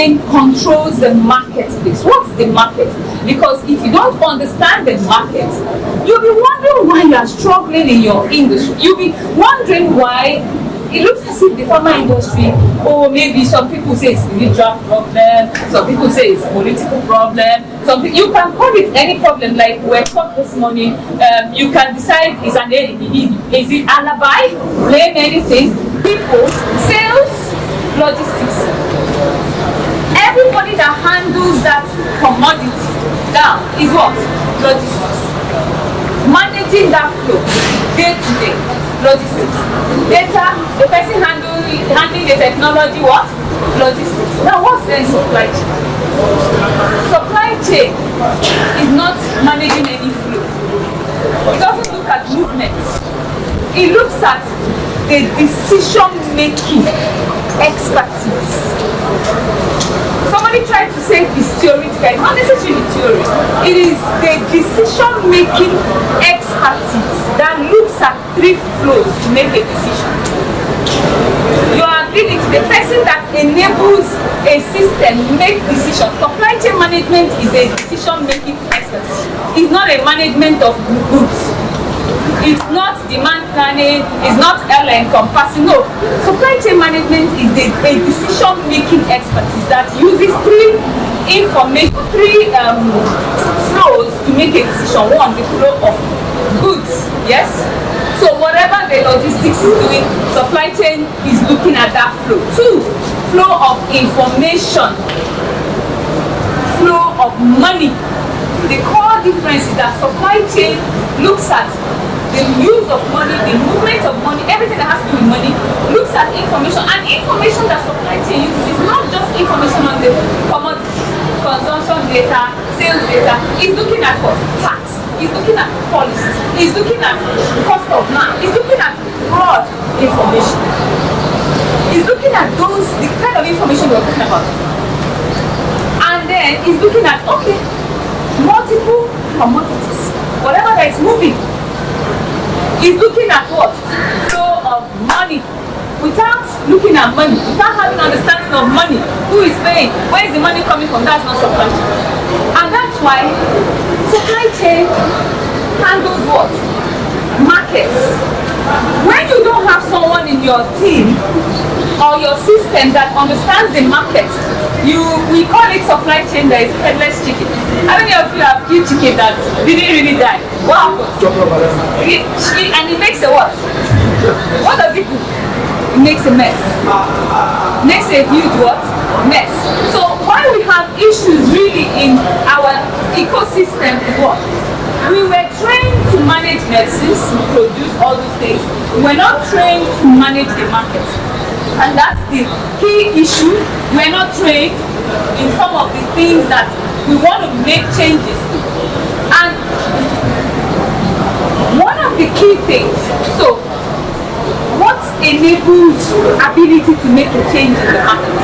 chain controls the marketplace. What's the market? Because if you don't understand the market, you'll be wondering why you are struggling in your industry. You'll be wondering why it looks as if the pharma industry, or maybe some people say it's a spiritual problem, some people say it's a political problem, you can call it any problem, like we're taught this morning. You can decide is it alibi, blame anything, people, sales, logistics. Everybody that handles that commodity down is what? Logistics. Managing that flow day to day. Logistics. Data, the person handling the technology, what? Logistics. Now what's then supply chain? Supply chain is not managing any flow. It doesn't look at movement. It looks at the decision-making expertise. Somebody tried to say it's theoretical, not necessarily theory. It is the decision-making expertise that looks at three flows to make a decision. Your ability, the person that enables a system to make decisions. Supply chain management is a decision-making expertise. It's not a management of goods. It's not demand planning, it's not all-encompassing. No, supply chain management is a decision-making expertise that uses three flows to make a decision. One, the flow of goods, yes? So whatever the logistics is doing, supply chain is looking at that flow. Two, flow of information, flow of money. The core difference is that supply chain looks at the use of money, the movement of money, everything that has to do with money, looks at information. And information that supply chain uses is not just information on the commodity, consumption data, sales data. It's looking at what? Tax. It's looking at policies. It's looking at cost of land. It's looking at broad information. It's looking at the kind of information we're talking about. And then it's looking at, okay, multiple commodities, whatever that is moving. Is looking at what? Flow of money. Without looking at money, without having understanding of money, who is paying, where is the money coming from? That's not supply chain. And that's why supply chain handles what? Markets. When you don't have someone in your team or your system that understands the market, we call it supply chain that is headless chicken. How many of you have killed chicken that didn't really die? What happens? And it makes a what? What does it do? It makes a mess. Makes a huge what? Mess. So why we have issues really in our ecosystem is what? We were trained to manage medicines, to produce all those things. We're not trained to manage the market. And that's the key issue. We're not trained in some of the things that we want to make changes to. And one of the key things, so what enables ability to make a change in the market?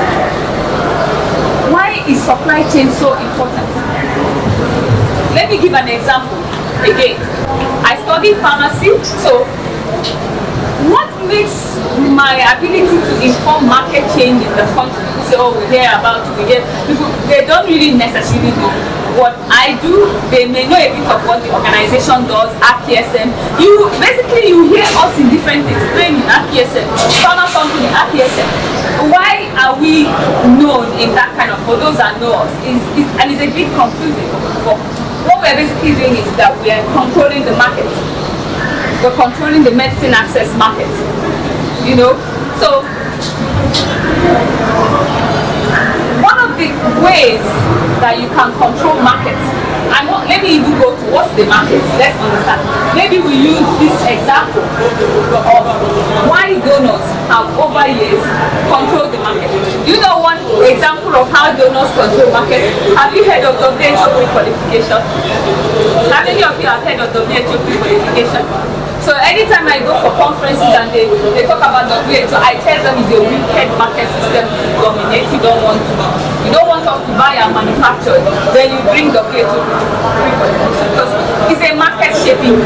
Why is supply chain so important? Let me give an example. Again, I studied pharmacy, so what makes my ability to inform market change in the country? People say, oh, we hear about it, people, they don't really necessarily do what I do. They may know a bit of what the organization does, RPSM. You hear us in different things, training, RPSM, pharma company, RPSM. Why are we known in that kind of, for those that know us, and it's a bit confusing. But what we're basically doing is that we are controlling the market. We're controlling the medicine access market, So one of the ways that you can control markets, and let me even go to what's the market. Let's understand. Maybe we use this example of why donors have over years controlled the market. You know one example of how donors control market? Have you heard of WHO pre-qualification? How many of you have heard of WHO pre-qualification? So anytime I go for conferences and they talk about WHO, I tell them it's a wicked market system to dominate. You don't want us to buy and manufacture, then you bring WHO because it's a market shaping.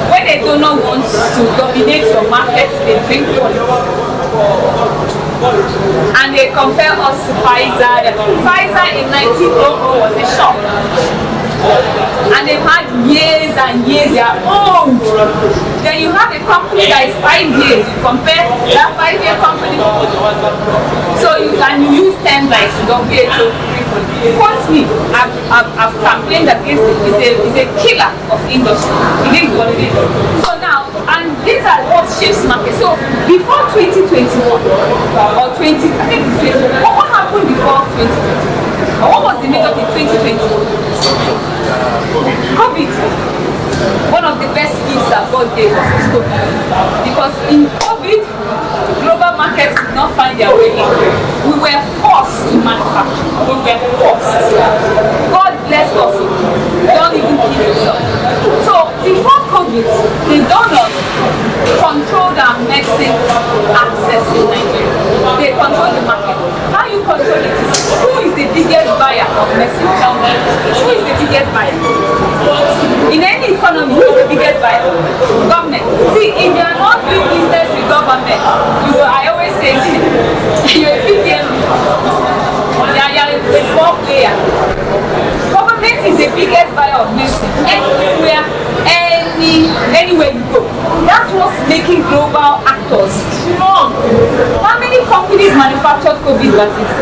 When a donor wants to dominate your market, they bring quality. and they compare us to Pfizer. Pfizer in 1900 was a shop. And they've had years and years, they are old. Then you have a company that is 5 years, you compare that 5-year company. So you can use terms like WHO. Quote me, I've campaigned against it. It's a killer of industry. It is what it is. So now, and these are what shifts market. So before 2021 or 20, I think it's 20, what happened before 2020? What was the major thing 2020? COVID. One of the best gifts that God gave us is COVID. Because in COVID, global markets did not find their way in. We were forced to manufacture. We were forced. God blessed us. Don't even kill yourself. So before COVID, the donors controlled our medicine access in Nigeria. They control the market. How you control it is who is the biggest buyer of medicine? Tell me. Who is the biggest buyer? In any economy, who is the biggest buyer? Government. See, if you are not doing business with government, I always say, you're a BDM. You're a small player. Government is the biggest buyer of medicine. Anywhere you go. That's what's making global actors strong. How many companies manufactured COVID vaccines?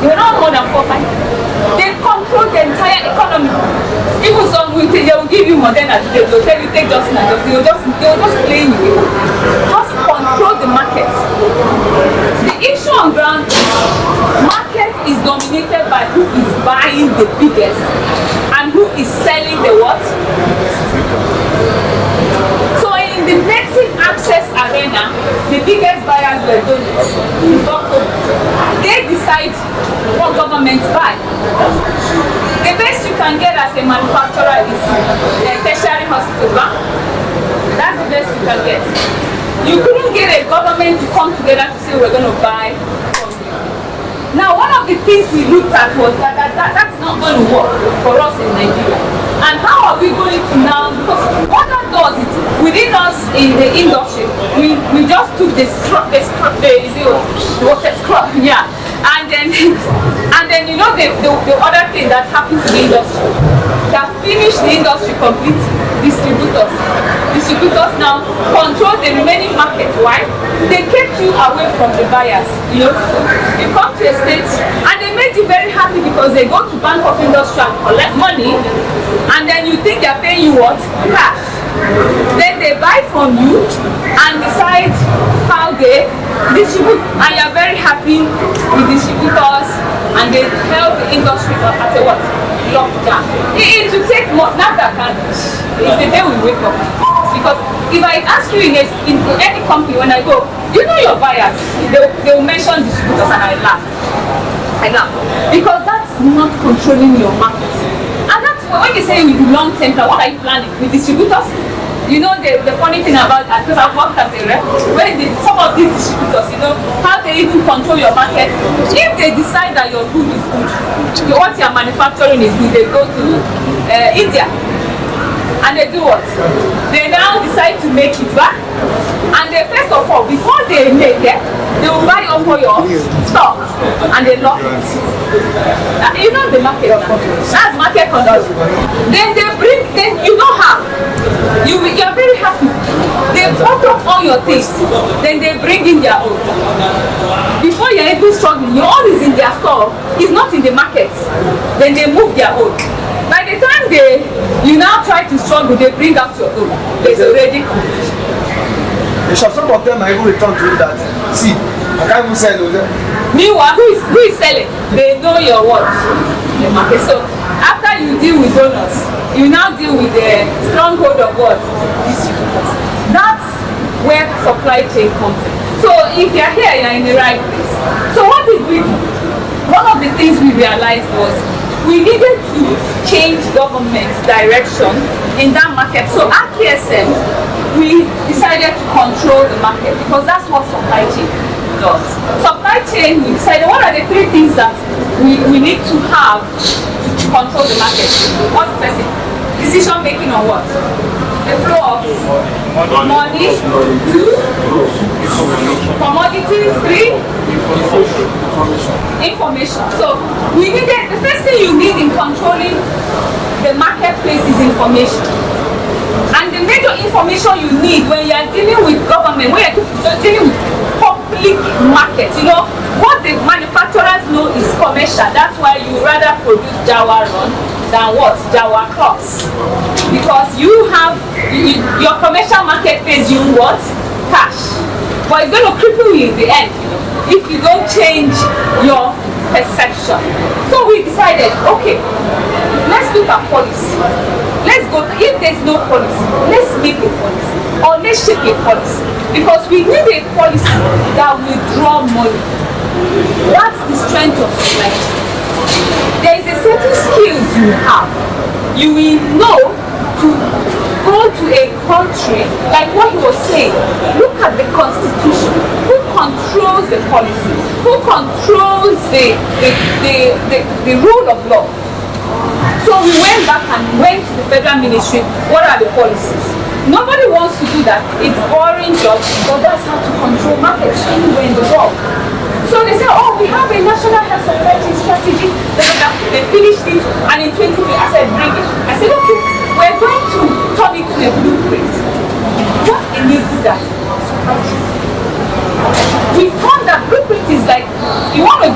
They're not more than 4 or 5. They control the entire economy. Even some will they will give you Moderna today, they'll tell you take Johnson and Johnson. They'll just play with you. Just control the market. The issue on ground is market is dominated by who is buying the biggest and who is selling the what? So in the medicine access arena, the biggest buyers were donors. They decide what governments buy. The best you can get as a manufacturer is tertiary hospitals. That's the best you can get. You couldn't get a government to come together to say we're going to buy from you. Now, one of the things we looked at was that's not going to work for us in Nigeria. And how are we going to now, because what that does is, within us in the industry, we just took the water scrub, yeah. And then you know the other thing that happened to the industry, that finished the industry complete, distributors. Distributors now control the remaining market. Why? They kept you away from the buyers. You know, you come to a state and they made you very happy because they go to Bank of Industry and collect money, and then you think they're paying you what? Cash. Then they buy from you and decide how they distribute, and you're very happy with distributors, and they help the industry at a what? Lockdown. It will take more. Not that kind. It's the day we wake up. Because if I ask you in any company when I go, you know your buyers, they will mention distributors, and I laugh. Because that's not controlling your market. And that's when you say with long-term plan, what are you planning? With distributors? You know the funny thing about that, because I've worked as a rep, when some of these distributors, you know, how they even control your market. If they decide that your good is good, what you're manufacturing is good, they go to India. And they do what? They now decide to make it back. And they first of all, before they make it, they will buy up for your stock and they lock it. You know the market. That's market conduct. Then they bring, you know how. You're very happy. They put up all your things. Then they bring in their own. Before you're even struggling, your own is in their store. It's not in the market. Then they move their own. By the time you now try to struggle, they bring out your own. There's already competition. Some of them are even return to that. See, I can't even sell those. Meanwhile, who is selling? They know your what? The market. So after you deal with donors, you now deal with the stronghold of what? Distributors. That's where supply chain comes in. So if you're here, you're in the right place. So what did we do? One of the things we realized was we needed to change government's direction in that market. So at KSM, we decided to control the market because that's what supply chain does. Supply chain, we decided what are the 3 things that we need to have to control the market. What's the first thing? Decision making on what? The flow of money. 2, commodities. 3, Information. So we needed, the first thing you need in controlling the marketplace is information. And the major information you need when you are dealing with government, when you are dealing with public market, you know, what the manufacturers know is commercial. That's why you rather produce Jawa run than what? Jawa crops. Because you have, your commercial market pays you what? Cash. But it's going to cripple you in the end, you know, if you don't change your perception. So we decided, okay, let's look at policy. Let's go, if there's no policy, let's make a policy. Or let's shape a policy. Because we need a policy that will draw money. That's the strength of society. There is a certain skills you have. You will know to go to a country, like what he was saying, look at the constitution. Who controls the policy? Who controls the rule of law? So we went back and went to the federal ministry. What are the policies? Nobody wants to do that. It's boring job, but that's how to control markets anywhere in the world. So they say, oh, we have a national health security strategy. They finished it, and in 2020, I said, bring it. I said, okay, we're going to turn it to a blueprint. What enables that? We found that blueprint is like, you want to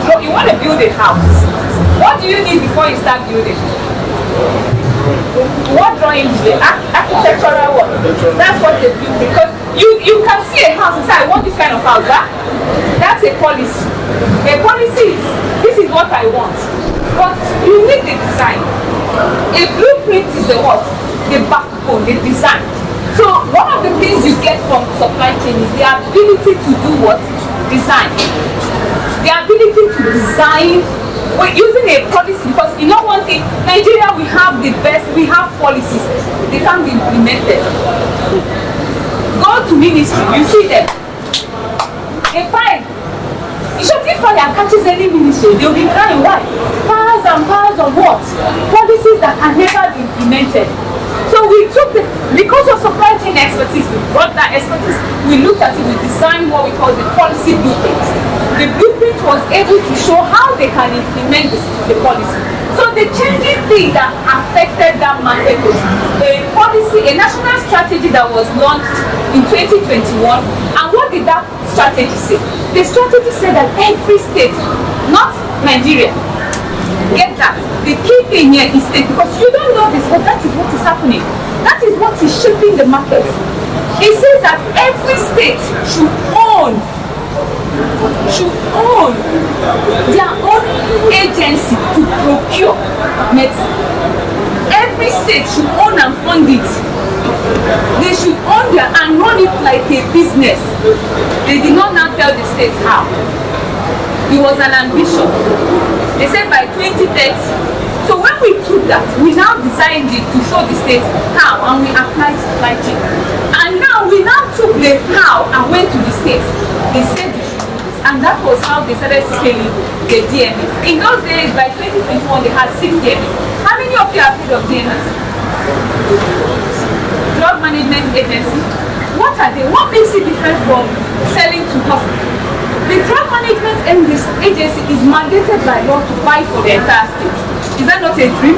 build a house. What do you need before you start building? What drawing is the architectural work? That's what they do. Because you can see a house and say, I want this kind of house. That's a policy. A policy is, this is what I want. But you need the design. A blueprint is the what? The backbone, the design. So one of the things you get from supply chain is the ability to do what? Design. The ability to design. We're using a policy because you know one thing, Nigeria, we have the best, we have policies. They can't be implemented. Go to ministry, you see them. A fine. You should if fire catches any ministry, they'll be crying. Why? Powers and powers of what? Policies that can never be implemented. So we took because of supply chain expertise, we brought that expertise, we looked at it, we designed what we call the policy blueprint. The blueprint was able to show how they can implement the policy. So the changing thing that affected that market was a policy, a national strategy that was launched in 2021. And what did that strategy say? The strategy said that every state, not Nigeria, get that. The key thing here is state, because you don't know this, but that is what is happening. That is what is shaping the market. It says that every state should own their own agency to procure medicine. Every state should own and fund it. They should own their and run it like a business. They did not now tell the states how. It was an ambition. They said by 2030. So when we took that, we now designed it to show the states how, and we applied supply chain. And now we now took the how and went to the states. They said they should do this, and that was how they started scaling the DMS. In those days, by 2021, they had 6 DMS. How many of you have heard of DMS? Drug Management Agency. What are they? What makes it different from selling to hospitals? The Drug Management Agency is mandated by law to buy for the entire state. Is that not a dream?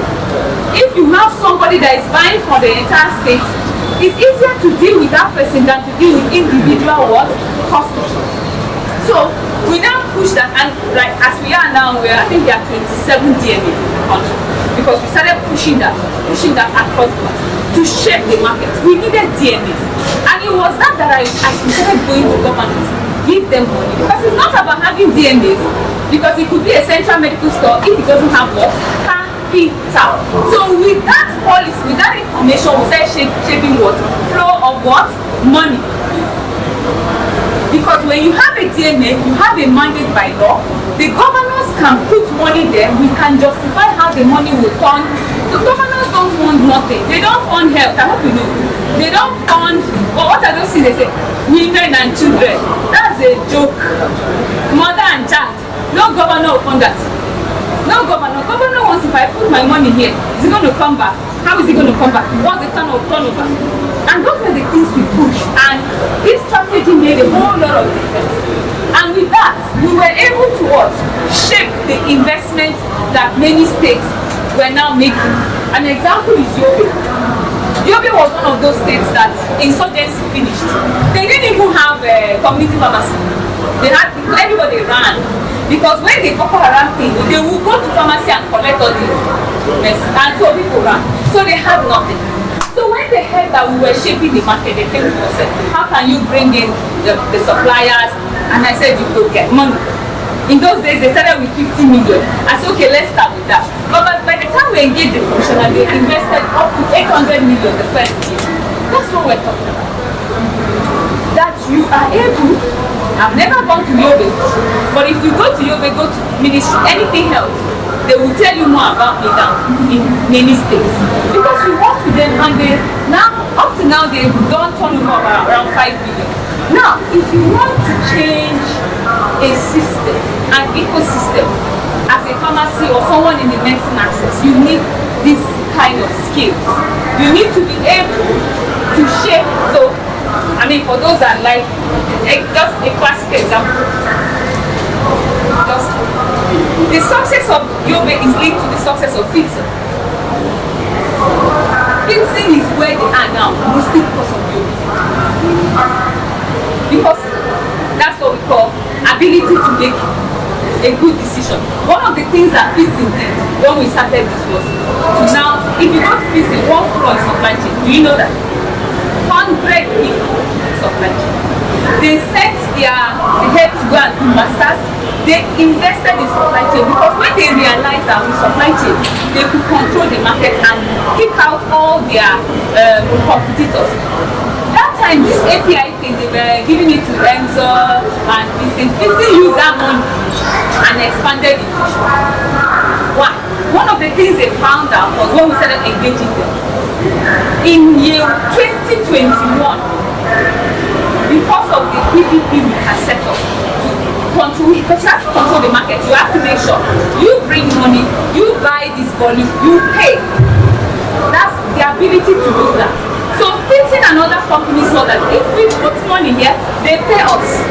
If you have somebody that is buying for the entire state, it's easier to deal with that person than to deal with individual hospitals. So we now push that, and like as we are now, I think there are 27 DMAs in the country, because we started pushing that across to shape the market. We needed DMAs, and it was that as we started going to governments, give them money, because it's not about having DMAs, because it could be a central medical store if it doesn't have what? Capital. So with that policy, with that information, we started shaping what? Flow of what? Money. Because when you have a DMA, you have a mandate by law, the governors can put money there, we can justify how the money will turn. The governors don't fund nothing. They don't fund health, I hope you know. They don't fund, well, what are those things they say? Women and children. That's a joke. Mother and child. No governor will fund that. No governor. Governor wants, if I put my money here, is it going to come back? How is it going to come back? What's the turnover? And those are the things we push. And this strategy made a whole lot of difference. And with that, we were able to what? Shape the investment that many states were now making. An example is Yobe. Yobe was one of those states that insurgency finished. They didn't even have a community pharmacy. They had everybody ran. Because when the Boko Haram thing, they would go to pharmacy and collect all the medicine. And so people ran. So they had nothing. So when they heard that we were shaping the market, they came to us and said, how can you bring in the suppliers? And I said, you go get money. In those days, they started with 50 million. I said, okay, let's start with that. But by the time we engaged the commissioner, they invested up to 800 million the first year. That's what we're talking about. That you are able, I've never gone to Yobe, but if you go to Yobe, go to ministry, anything else, they will tell you more about me than in many states. Because we work with them and they, now, up to now, they've done turnover around 5 billion. Now, if you want to change a system, an ecosystem, as a pharmacy or someone in the medicine access, you need this kind of skills. You need to be able to shape. So, I mean, for those that like, just a classic example. Just the success of Yobe is linked to the success of Fitson. Fitson is where they are now, mostly because of Yobe. Because that's what we call ability to make a good decision. One of the things that Fitson did when we started this was to now, if you go to Fitson, one floor is supply chain. Do you know that? 100 people supply chain. They sent the head to go and do masters. They invested in supply chain because when they realized that with supply chain, they could control the market and kick out all their competitors. That time, this API thing, they were giving it to Enzo and Fitson used that money and expanded it. Why? One of the things they found out was when we started engaging them. In year 2021, because of the PPP we had set up to control, because you have to control the market, you have to make sure you bring money, you buy this volume, you pay. That's the ability to do that. So Fitson and other companies saw that if we put money here, they pay us.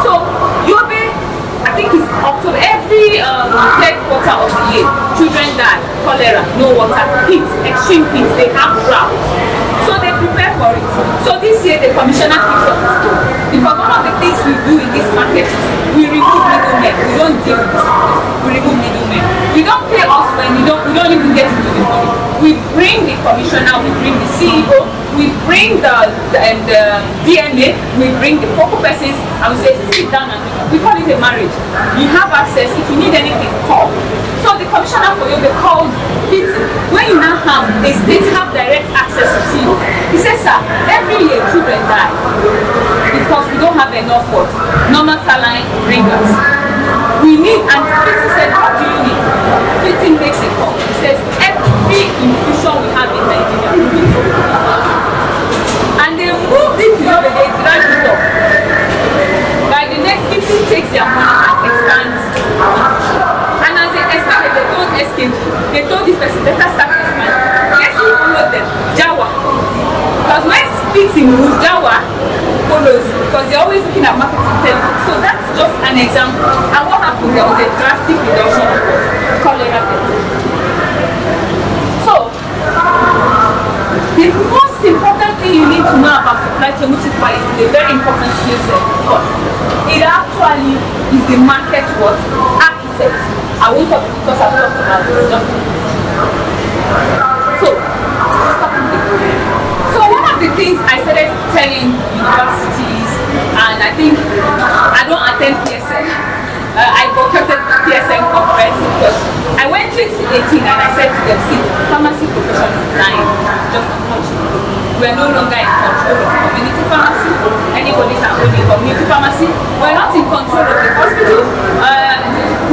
So Yobe, I think it's October, every third quarter of the year, children die, cholera, no water, heat, extreme heat, they have drought. So they prepare for it. So this year the commissioner keeps us school. Because one of the things we do in this market is we remove middlemen. We don't deal with this. We remove middlemen. We don't pay us when we don't even get into the money. We bring the commissioner, we bring the CEO, we bring the DNA, we bring the focal persons, and we say sit down and we call it a marriage. You have access. If you need anything, call. So the commissioner for Yobe called Fitson. When you now have the states have direct access to CEO, he says, sir, every year children die because we don't have enough what normal saline bringers. We need, and Fitson said, what do you need? Fitson makes a call. He says, every infusion we have in Nigeria, we need to. And they moved it to Yobe, they dragged it up. By the next, Fitson takes their money and expands. And as they expanded, they told SKG, they told this person, let us start expanding. Yes, we followed them, Jawa. Because when Fitson moves, Jawa follows, because they're always looking at marketing intelligence. So that's just an example. And what happened? There was a drastic reduction of cholera deaths. So, the most important thing you need to know about supply chain, which is why it's a very important skill set, because it actually is the market what architect. I won't talk because I've talked about it just so one of the things I started telling universities, and I think I don't attend PSN. I boycotted PSN conference because I went to 2018 and I said to them, see, pharmacy profession is dying, just unfortunately. We are no longer in control of community pharmacy. Anybody can own a community pharmacy. We're not in control of the hospital.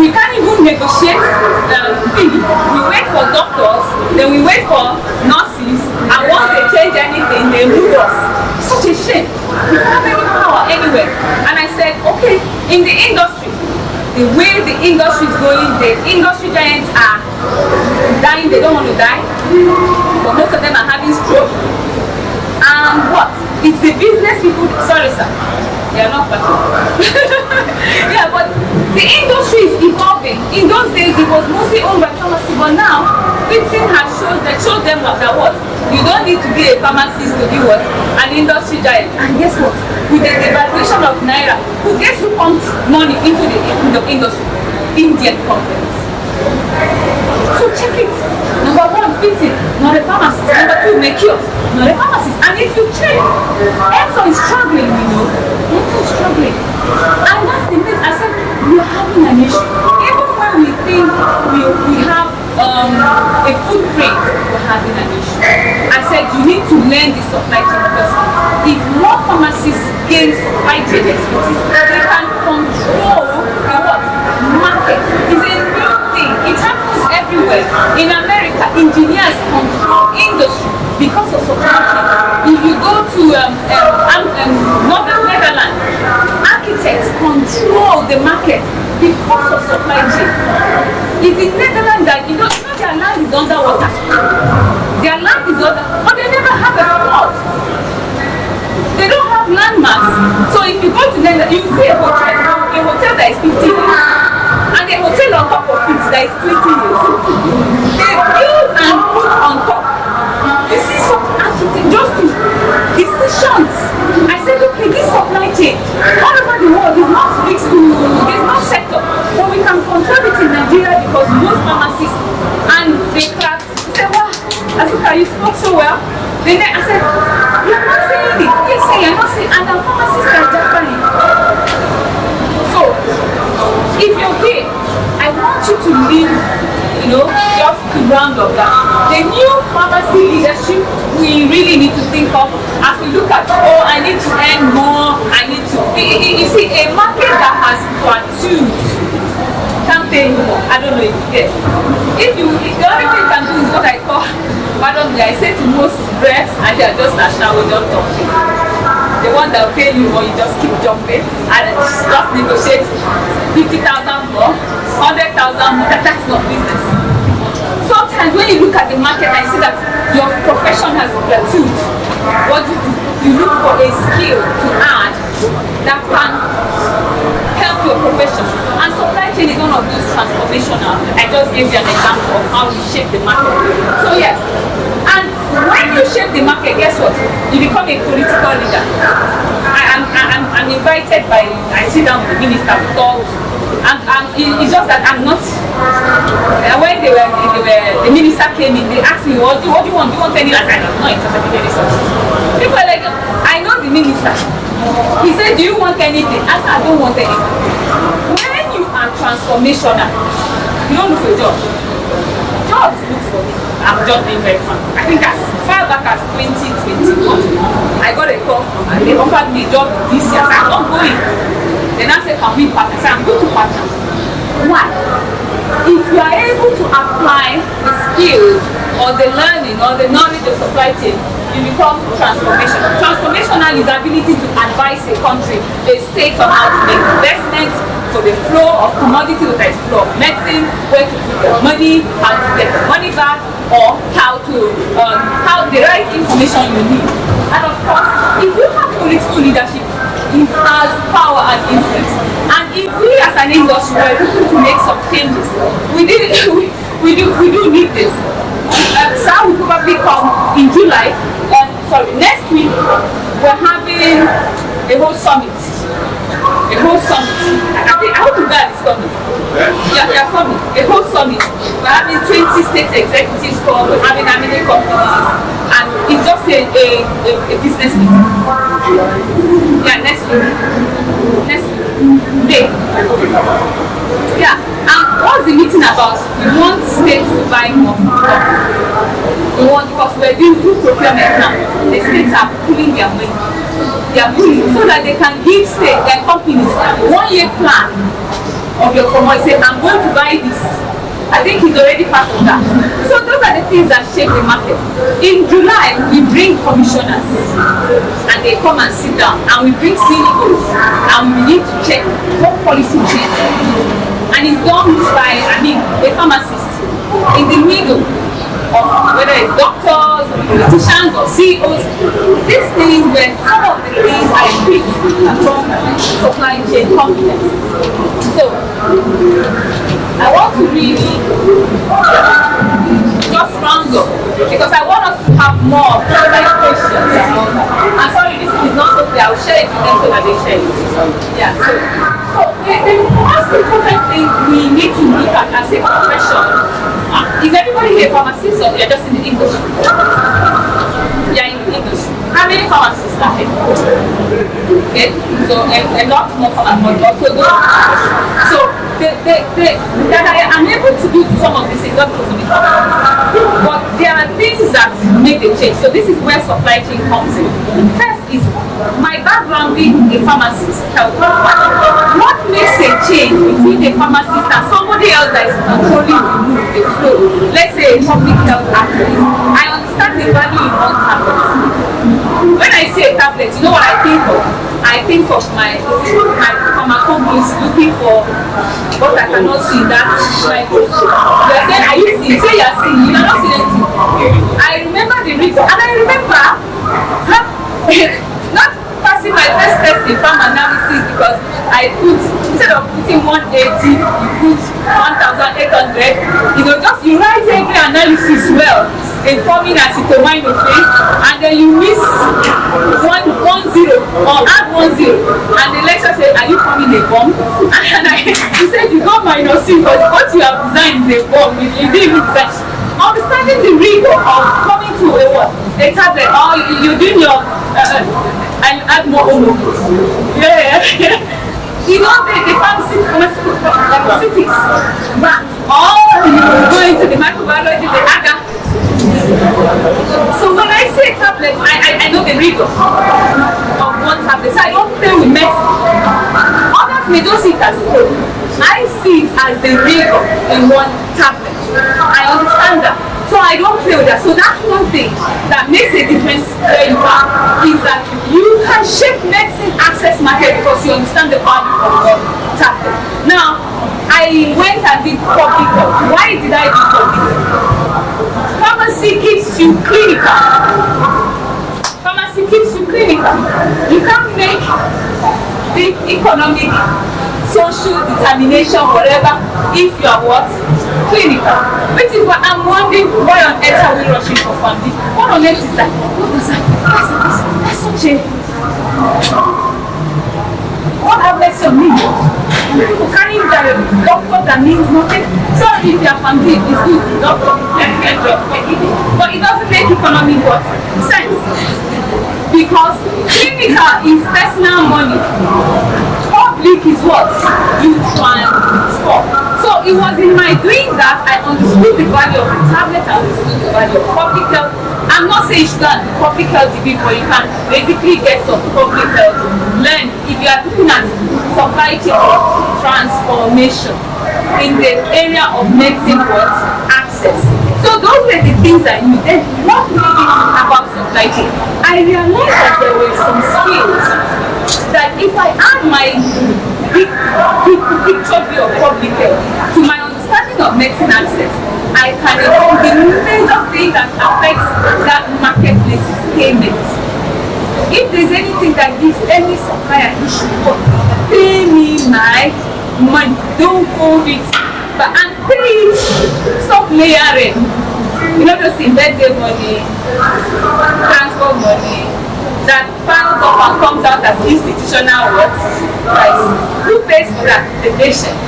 We can't even negotiate fee. We wait for doctors, then we wait for nurses, and once they change anything, they move us. Such a shame. We don't have any power anywhere. And I said, okay, in the industry, the way the industry is going, the industry giants are dying, they don't want to die, but most of them are having stroke. And what? It's the business people, sorry sir, they are not particular. Yeah, but the industry is evolving. In those days, it was mostly owned by pharmacy, but now, Fitting has showed them that what? You don't need to be a pharmacist to be what? An industry giant. And guess what? With the devaluation of Naira, guess who pumps money into the industry? Indian companies. So check it. Number one, Fitting, not a pharmacist. Number two, Mekio, not a pharmacist. And if you check, Exxon is struggling, you know. Exxon is struggling. And that's the myth. I said, we are having an issue. Even when we think we have a footprint, we're having an issue. I said, you need to learn the supply chain because if more pharmacists gain supply chain expertise, they can control the what? Market. It's a new thing. It happens everywhere. In America, engineers control industry because of supply chain. If you go to Northern Netherlands, architects control the market because of supply chain. It's in Netherlands that you know their land is underwater. Their land is under, but they never have a flood. They don't have landmass. So if you go to Netherlands, you see a hotel that is 50 years, and a hotel on top of it that is 20 years. They build and put on top. You see some architects just to decisions. I said, okay, this supply chain all over the world is not fixed to, there's no sector, but we can control it in Nigeria because most pharmacists and they class. They say, wow, Azuka, you spoke so well. Then I said, you're not saying it. Yes, you're not saying, and the pharmacists are Japanese. So, if you're okay, I want you to leave, you know, just to round up that. The new pharmacy leadership we really need to think of as we look at, oh, I need to earn more, I need to, you see, a market that has plateaued can't pay more. I don't know if you get. The only thing you can do is what I call, pardon me, I say to most reps, and they are just national, we don't talk. The one that will pay you more, you just keep jumping and just negotiate 50,000 more, 100,000 more. That's not business. Sometimes when you look at the market and see that your profession has plateaued, what do? You look for a skill to add that can help your profession. And supply chain is one of those transformational. I just gave you an example of how we shape the market. So yes, and when you shape the market, guess what? You become a political leader. I'm invited by, I sit down with the minister, we talk, and it's just that I'm not. When the minister came in, they asked me, what do you want? Do you want any? I said, I'm not interested in any substance. People are like, I know the minister. He said, do you want anything? I said, I don't want anything. When you are transformational, you don't look for a job. Jobs look for me. I'm just being very frank. I think as far back as 2021, I got a call from her. They offered me a job this year. I said, I'm not going. Then I said, can we partner? I said, I'm going to partner. Why? If you are able to apply the skills or the learning or the knowledge of supply chain, you become transformational. Transformational is the ability to advise a country, a state on how to make investments for the flow of commodity that is flow of medicine, where to put your money, how to get the money back, or how the right information you need. And of course, if you have political leadership, it has power and influence. And if we as an industry were looking to make some changes, we do need this. SAR will probably come in July. Next week we're having a whole summit. I hope you guys is coming. Yeah, they're coming. A whole summit. We're having 20 state executives come. We're having how many companies, and it's just a business meeting. Yeah, next week. May. Yeah. And what's the meeting about? We want states to buy more food. We want, because we're doing food procurement now. The states are pulling their money. They are pulling so that they can give their companies 1 year plan of your commodity. Say, I'm going to buy this. I think it's already part of that. So those are the things that shape the market. In July, we bring commissioners and they come and sit down, and we bring CEOs, and we need to check what policy change. And it's done by, a pharmacist in the middle. of whether it's doctors or politicians or CEOs. These things were some of the things I picked from supply chain competence. So I want to really just round up because I want us to have more questions. I'm sorry, this is not so clear. I'll share it with them so that they share it. Yeah. So the most important thing we need to look at as a profession is everybody here pharmacists or they're just in the English? Yeah, in English. How many pharmacists are here? Okay, so a lot more pharmacists. So that I am able to do some of this is not because of it. But there are things that make a change. So this is where supply chain comes in. First is my background being a pharmacist. What makes a change between a pharmacist and somebody else that is controlling the flow? Let's say a public health activist. I understand the value in one tablet. When I say a tablet, you know what I think of? I think of my pharmacopoeia looking for what I cannot see in that microscope. You are saying, are you seeing? You say you are seeing, you are not seeing anything. I remember the reason, and I remember not passing my first test in farm analysis because I put, instead of putting 180, you put 1,800. You know, just you write every analysis well, informing acetaminophen, and then you miss 1 0 or add 1 0, and the lecturer said, "Are you forming a bomb?" And he said, "You got -2 because what you have designed is a bomb. You didn't even design." Understanding the rigor of coming to a tablet, or you're doing your and you add more homo. Yeah. You know the pharmaceutics, but all you go into the microbiology, the agar. So when I say tablet, I know the rigor of one tablet. So I don't play with medicine. Others may don't see it as food. I see it as the rigor in one tablet. I understand that. So I don't play with that. So that's one thing that makes a difference where you are, is that you can shape medicine access market because you understand the value of the tablet. Now, I went and did public health. Why did I do public health? Pharmacy keeps you clinical. Pharmacy keeps you clinical. You can't make the economic, social determination, whatever, if you are what? Clinical. Which is why I'm wondering why on earth are we rushing for funding? What on earth is that? What was that? That's such a... What have mercy on me? Carrying the doctor that means nothing. Sorry if you are funding, it's good. Doctor, but it doesn't make economic what? Sense. Because clinical is personal money. Public is what? You transfer. So it was in my doing that I understood the value of the tablet, I understood the value of public health. I'm not saying you should not public health degree, but you can basically get some public health. Learn if you are looking at supply chain transformation in the area of medicine what? Access. So those were the things I knew. Then what made me think about supply chain? I realized that there were some skills that if I add my big picture view of public health to my understanding of medicine access, I can inform the major thing that affects that marketplace is payment. If there's anything that gives any supplier issue, pay me my money, don't hold it, but and pay it, stop layering. You know, just birthday money, transport money, that piles up and comes out as institutional what? Price. Who pays for that? The patient.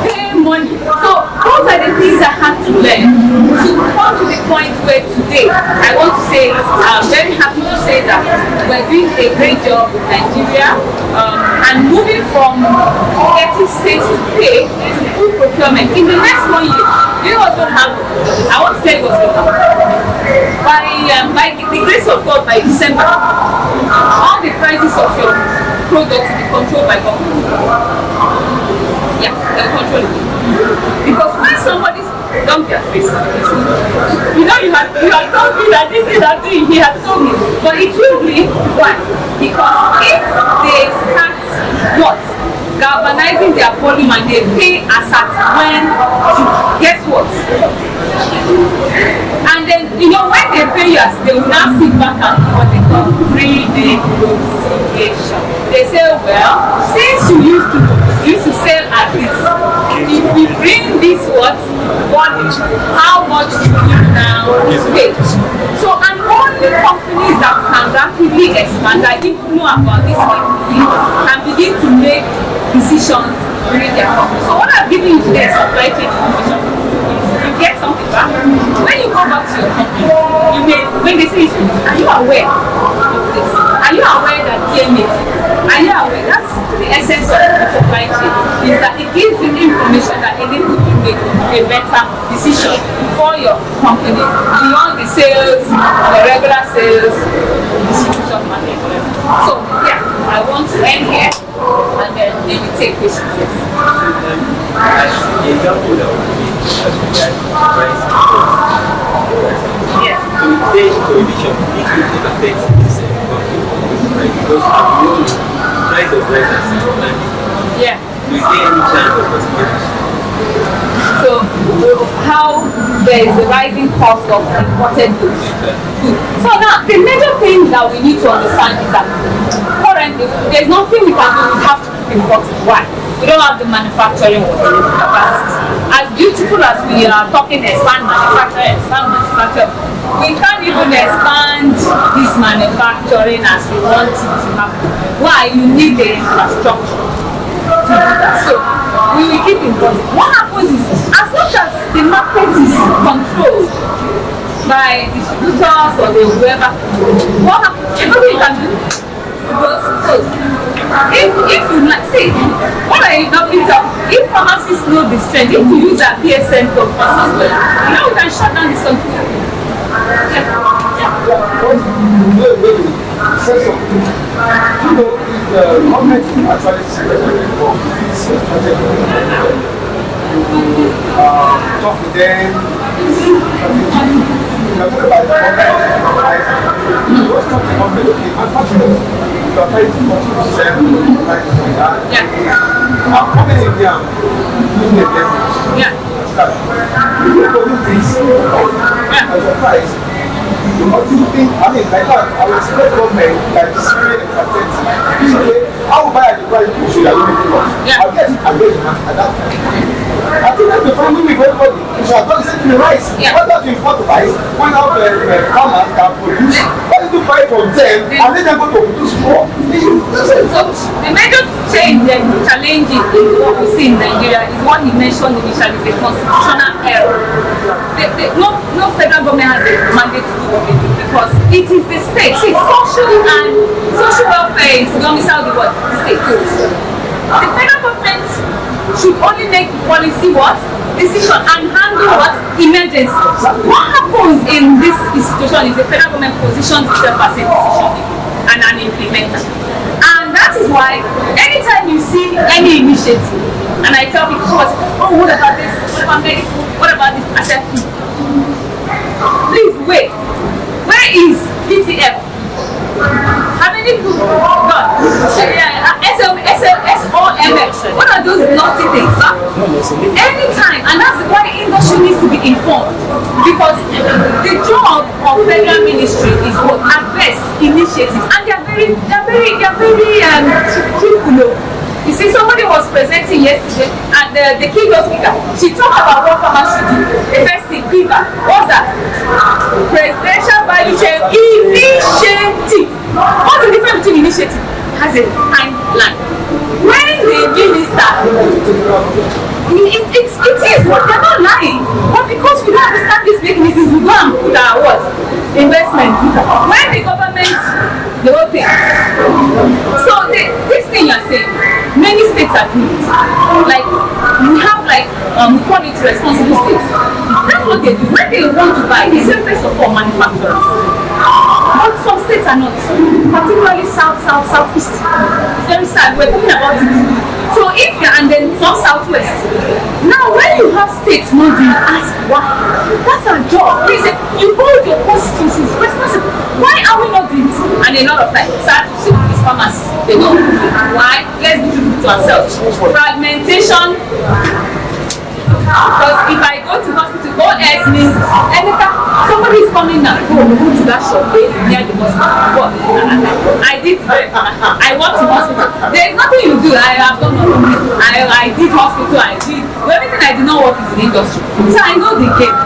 Pay money. So those are the things I had to learn to come to the point where today I want to say I'm very happy to say that we're doing a great job in Nigeria and moving from getting states to pay to full procurement. In the next 1 year, you know what's going to happen? I want to tell you what's going to happen. By the grace of God, by December, all the prices of your products will be controlled by government. Yeah, they'll control it. Because when somebody's don't be afraid. You know, you have told me that this is that thing. He has told me, but it will be why? Because if they start what galvanizing their volume and they pay as at when, guess what? And then, when they pay you, they will now sit back and do what they call renegotiation. They say, well, since you used to sell at this, if we bring this volume, how much do you now pay? So, and only companies that can rapidly expand, that even know about this can begin to make decisions during their company. So, what I'm giving you today is supply chain information. You get something back. When you go back to your company, when they say, are you aware of this? Are you aware that DNA? Are you aware? That's the essence of supply chain. Is that it gives you information that enables you to make a better decision for your company beyond the sales, the regular sales, distribution market, whatever. So yeah, I want to end here and then maybe take questions. Yes. Yes. Today's prohibition, it will affect this because price of rice has declined. Yeah. Will there any chance of possibility? So how there is a rising cost of imported goods. So now the major thing that we need to understand is that currently there's nothing we can do. We have to keep importing. Why? We don't have the manufacturing capacity. As beautiful as we are talking expand manufacture, we can't even expand this manufacturing as we want it to happen. Why? You need the infrastructure to do that. So we will keep importing. What happens is, as long as the market is controlled by distributors or the whoever, what happens? Everything you can do. If you like, see, what I know is that if pharmacists know this trend, if you use a PSN code for something, we can shut down this country. Say something. If the government is actually serious for this project, talk with them. You are going to buy the government. You don't talk to the government. Okay, unfortunately, you are trying to sell like that. How many of them using the leverage? Start. If you produce this as a price, what do you think? I mean, like that, I will expect government like spirit and capacity. Okay, I will buy at the price you should have made it. I guess I'm going to have at that time. I think that's the family with everybody. You should have done the same thing with rice. Why not you import the rice? When our farmers can produce, why did you buy from them and let them go to produce more? So the major change and challenge in what we see in Nigeria is what he mentioned initially, the constitutional error. No federal government has a mandate to do what they do because it is the state. See, social welfare is domicile the what? State. The federal government should only make policy decision and handle emergency. What happens in this situation is the federal government positions itself as a decision and an implementer. And that is why anytime you see any initiative, and I tell people, what about this? What about medical? What about this? I said, please wait. Where is PTF? How many people got? SOMX. What are those naughty things? Anytime, and that's why industry needs to be informed. Because the job of federal ministry is what at best initiatives, and they are very truthful. You see, somebody was presenting yesterday, and the keynote speaker, she talked about what farmers should do. The first thing, what's that? Presidential value chain initiative. What's the difference between initiative? It has a timeline. When the minister, it is what they're not lying, but because we don't understand these mechanisms, we go and put our investment. When the government, the whole thing. So this thing you're saying, many states are doing it. Like we have we call it responsible states. That's what they do. When they want to buy, they say first of all manufacturers. But some states are not, particularly southeast. It's very sad. We're talking about it. So and then some southwest. Now when you have states not doing, ask why. That's our job. Please, you hold your constitutions responsible. Why are we not doing it? And a lot of time, sad to say, pharmacists. They don't do it. Why? Let's be true to ourselves. Fragmentation. Because if I go to hospital, go else means anytime somebody is coming now, go to that shop near the hospital. I did. I worked in hospital. There is nothing you do. I have done nothing. I did hospital. I did. The only thing I did not work is in the industry. So I know the game.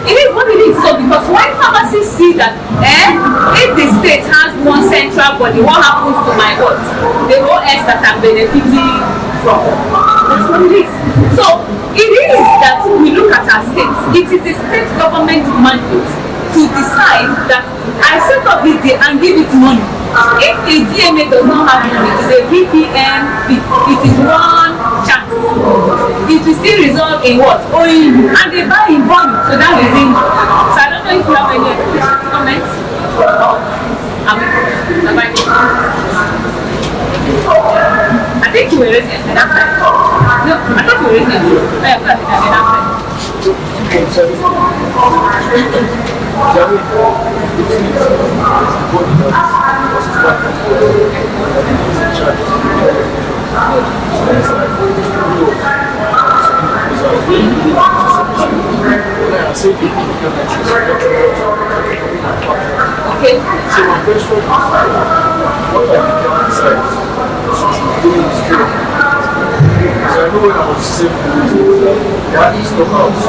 It is what it is. So because when pharmacists see that, if the state has one central body, what happens to my what? The whole else that I'm benefiting from. That's what it is. So it is that we look at our states. It is the state government mandate to decide that I set up this day and give it money. If a DMA does not have money, it is a VPN fee. It is one chance. It will still result in what? Owing you. And they buy in volume. So that is in. So I don't know if you have any comments. I think you were raising it that time. No, I thought you were raising it. I thought okay. So my question is, what are the downsides of doing this trade? So I know when I was saving that is the house.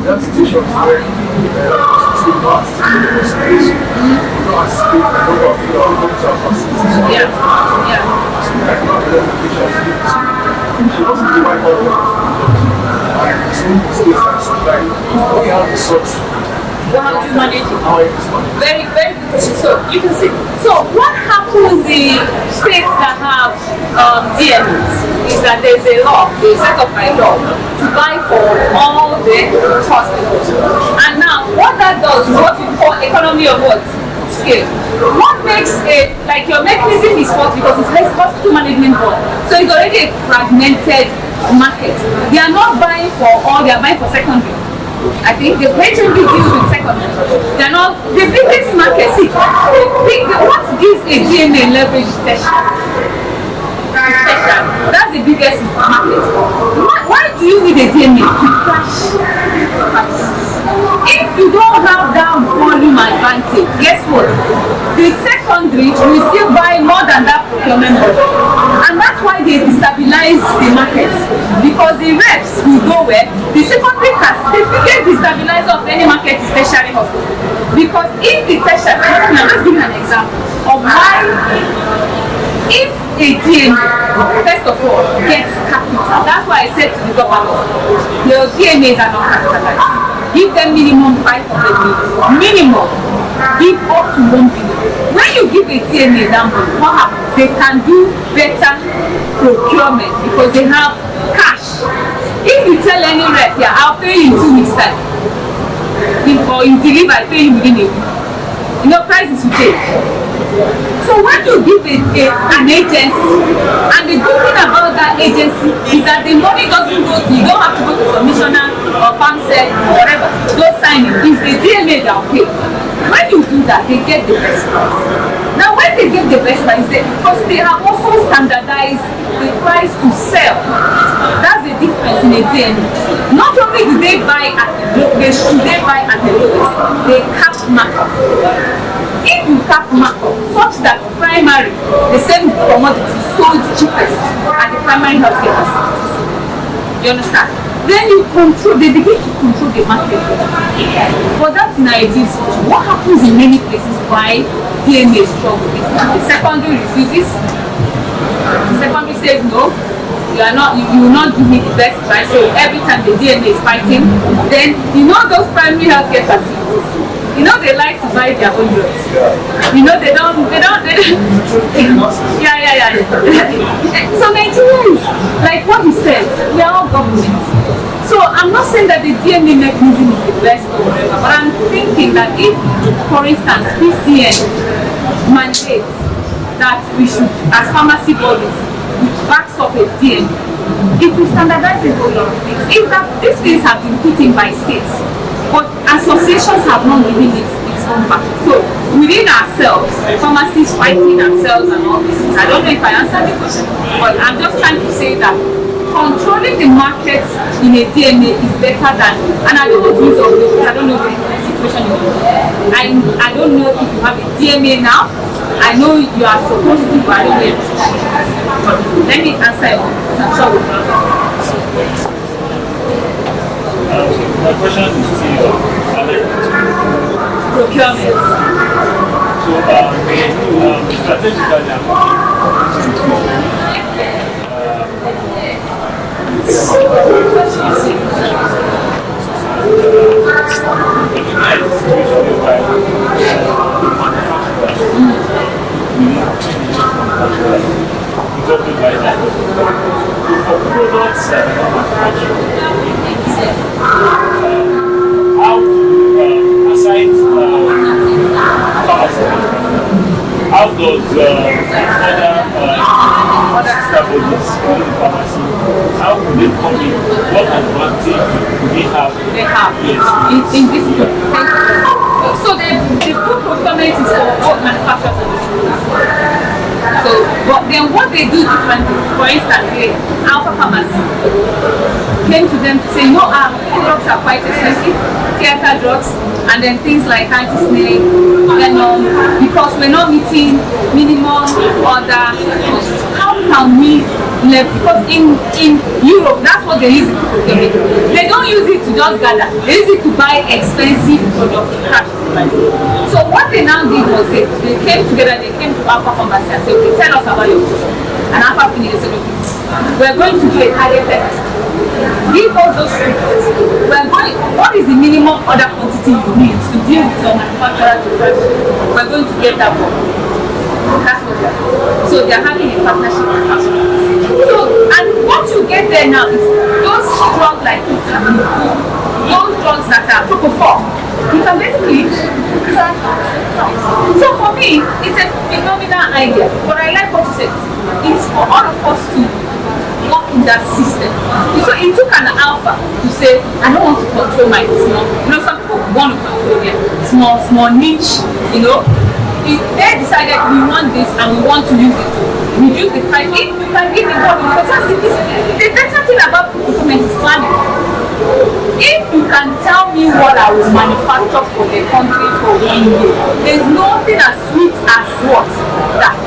That situation is where two months to the space. You don't anticipate the number of people who come to our facilities. Yeah. So I cannot let the patient sleep. She doesn't do my work. And some states like supply, when you have the source, How do you manage it? how it is managed. Very, very good question. So you can see. So what happens in states that have DMs is that there's a law, they set up by law to buy for all the hospitals. And now what that does is what we call economy of what? Scale. What makes it like your mechanism is what because it's less hospital management board. So it's already a fragmented market. They are not buying for all, they are buying for secondary. I think the HMB deals with secondary. They're not the biggest market. See, what gives a DMA leverage is tertiary. That's the biggest market. Why do you need a DMA? To crash. If you don't have that volume advantage, guess what? The secondary will still buy more than that procurement budget. And that's why they destabilize the market. Because the reps will go where the secondary cash, the biggest destabilizer of any market is tertiary hospital. Because if the tertiary, now let's give you an example of why if a DMA, first of all, gets capital, that's why I said to the government, your DMAs are not capitalized. Give them minimum 500 million. Minimum. Give up to 1 billion. When you give a DMA that money, what happens? They can do better procurement because they have cash. If you tell any rep, yeah, I'll pay you in 2 weeks' time. Or you deliver, I pay you within a week. You know, prices will change. So when you give an agency, and the good thing about that agency is that the money doesn't go to, you don't have to go to commissioner or PAMSEC or whatever, don't sign it. It's the DMA that will pay. When you do that, they get the best price. Now when they get the best price, because they have also standardized the price to sell. That's the difference in a DMA. Not only do they buy at the lowest, they buy at the lowest, they cap markup. If you cap markup such that primary, the same commodity sold cheapest at the primary healthcare facilities, you understand? Then you control, they begin to control the market. But that's in ideal situation. What happens in many places why DMA struggle with the secondary refuses, the secondary says no, you will not give me the best price, so every time the DMA is fighting, then you know those primary healthcare facilities, you know they like to buy their own drugs. You know they don't yeah. So Nigeria is like what he said, we are all government. So I'm not saying that the DMA mechanism is the best or whatever, but I'm thinking that if, for instance, PCN mandates that we should, as pharmacy bodies, backs up a DMA, it will standardize a whole lot of things. If that these things have been put in by states, but associations have not given it its own back. So within ourselves, pharmacists fighting ourselves and all this. I don't know if I answered the question, but I'm just trying to say that controlling the market in a DNA is better than, and I don't want to use all those, I don't know the situation I don't know if you have a DMA now. I know you are supposed to, but I don't know. But let me answer you. I'm sure we'll my question is still procurement. So, strategically, I'm for products that are manufactured, how to aside pharmacy, how does other stakeholders in the pharmacy, how do they come in? What advantage do they have? They have yes, in this. So the food procurement is for both manufacturers and distributors. So, but then what they do differently, for instance, the Alpha Pharmacy came to them to say, no, our drugs are quite expensive, theater drugs, and then things like anti-snake, because we're not meeting minimum order. How can we live? Because in Europe, that's what they use it to procure. They don't use it to just gather, they use it to buy expensive products, cash. So what they now did was they came together, they came to Alpha Pharmacy and said, okay, tell us about your product. And Alpha Pharmacy said, okay, we're going to do a targeted test. Give us those products. What is the minimum order quantity you need to deal with your manufacturer to purchase? We're going to get that from you. That's what they're doing. So they're having a partnership with us. So, and what you get there now is those drugs like vitamin, those drugs that are propofol. You can basically. So for me, it's a phenomenal idea. But I like what you said. It's for all of us to work in that system. So it took an alpha to say, I don't want to control my small. Some people want to control their small niche. They decided we want this and we want to use it to reduce the price. If you can give the volume, because the better thing about procurement is planning. If you can tell me what I will manufacture for the country for 1 year, there's nothing as sweet as what? That.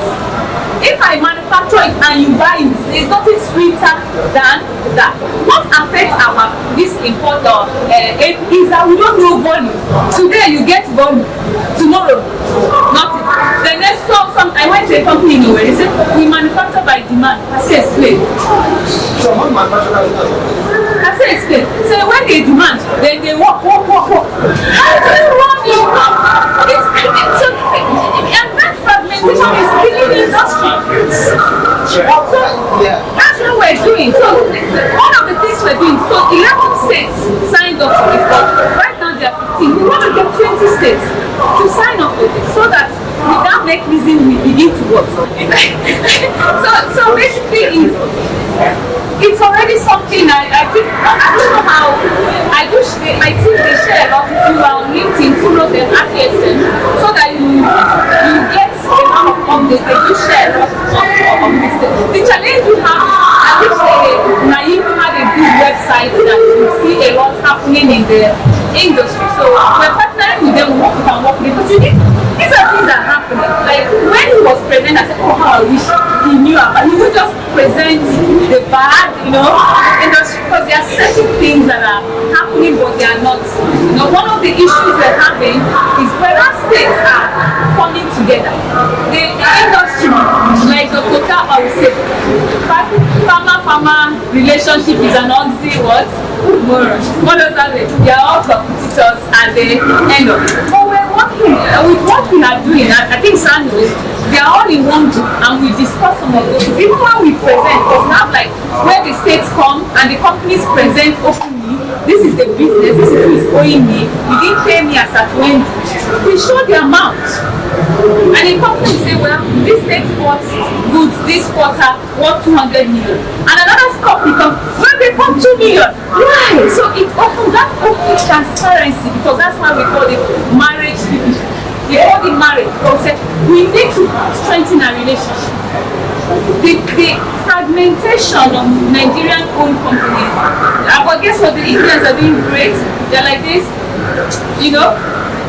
If I manufacture it and you buy it, there's nothing sweeter than that. What affects this importer is that we don't know volume. Today you get volume, tomorrow nothing. The next I went to a company in Owerri, they said we manufacture by demand. I said explain. So how manufacturer is that? I said explain. So when they demand, then they walk. How do you run your and that fragmentation is killing the industry. So that's what we're doing. So one of the things we're doing, so 11 states signed up for it, but right now there are 15. We want to get 20 states to sign up with it so that without mechanism we begin to work. So basically it's already something I don't know how I do. My team they share a lot. If you are on LinkedIn, follow them at ASN so that you get a lot of updates. They do share a lot of this. The challenge you have, I wish NAIP had a good website that you see a lot happening in the industry. So we're partnering with them, we can work with them. Because these are things that are happening. Like when he was presenting, I said, oh, how I wish he knew about. He would just present the bad, industry, because there are certain things that are happening, but they are not. One of the issues we're having is whether states are coming together. The industry, like the total, I would say, farmer relationship is an oxy what? What does that mean? They are all competitors at the end of it. But we're working with what we are doing. I think Sam knows. They are all in one group and we discuss some of those. Even when we present, because we have like where the states come and the companies present openly, this is the business, this is who is owing me, you didn't pay me as at when. We show the amount. And the company will say, well, this state bought goods this quarter worth 200 million. And another company comes, well, they bought 2 million. Why? So it opened that open transparency, because that's why we call it marriage. before the marriage, we need to strengthen our relationship. The fragmentation of Nigerian owned companies. But guess what? The Indians are doing great. They're like this,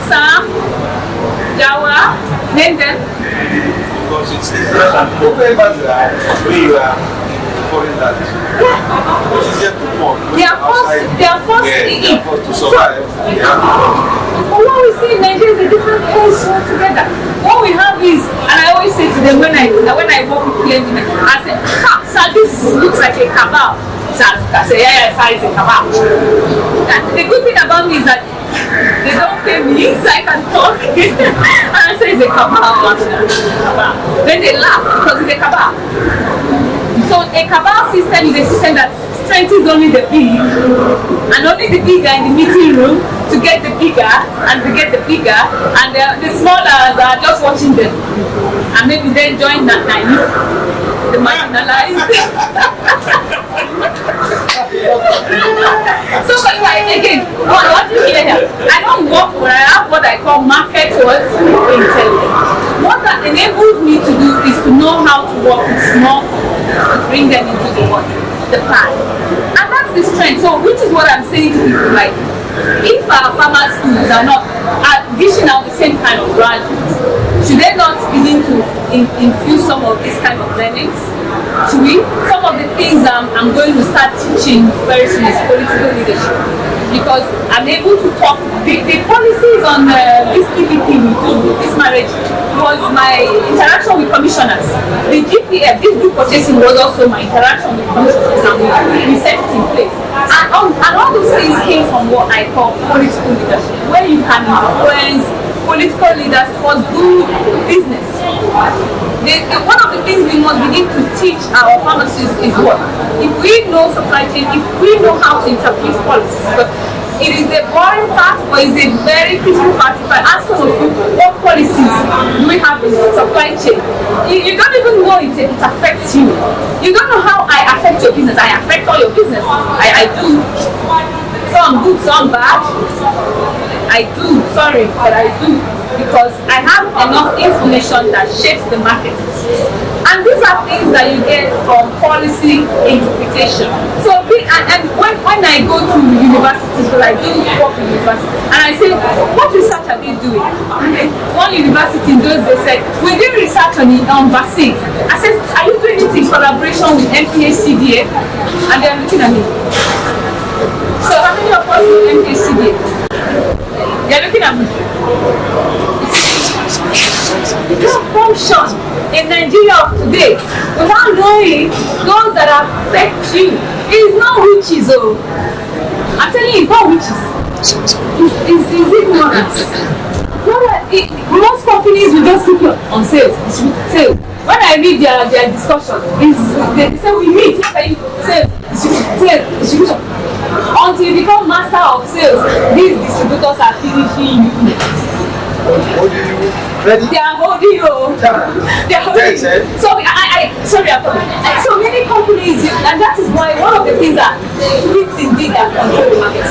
Sam, Jawa, name them. Because it's easier than where you are foreign land. It's easier to work. They are forced to eat. To survive. But what we see in Nigeria is a different place altogether. What we have is, and I always say to them when I work with clients, I say, sir, this looks like a cabal. I say, yeah, sir, it's a cabal. And the good thing about me is that they don't pay me so I can talk. And I say it's a cabal. Then they laugh because it's a cabal. So a cabal system is a system that strengthens only the big, and only the big are in the meeting room to get the bigger, and to get the bigger, and the smallers are just watching them, and maybe they join that NAIP, the marginalized. So again, what do you hear here? I don't work where I have what I call market towards intelligence. What that enables me to do is to know how to work with small to bring them into the plan. And that's the strength. So which is what I'm saying to people, like, if our farmer schools are not dishing out the same kind of graduates, should they not begin to infuse some of this kind of learnings? Should we? Some of the things I'm going to start teaching very soon is political leadership, because I'm able to talk. The policies on this PPP we do, this marriage, was my interaction with commissioners. The GPF, this group purchasing, was also my interaction with commissioners, and we set it in place. And all those things came from what I call political leadership, where you can influence political leaders towards good business. One of the things we must begin to teach our pharmacists is what? If we know supply chain, if we know how to interpret policies, but it is the boring part, but it's a very critical part. If I ask some of you, what policies do we have in supply chain? You don't even know it affects you. You don't know how I affect your business. I affect all your business. I do. Some good, some bad. I do, sorry, but I do. Because I have enough information that shapes the market. And these are things that you get from policy interpretation. So, and when I go to universities, because I do work in universities, and I say, what research are they doing? And one university in those days said, we did research on vaccines. I said, are you doing it in collaboration with MPHCDA? And they're looking at me. So how many of us with MPHCDA? They're looking at me. Your function in Nigeria of today, without knowing those that affect you, is not witches. Oh, I'm telling you, it's not witches. It's ignorance. Most companies will just keep on sales. When I read their discussion, they say we meet, sales, distribution. Until you become master of sales, these distributors are finishing you. Ready? They are holding you. They are holding you. So many companies, and that is why one of the things that fits indeed that control the market.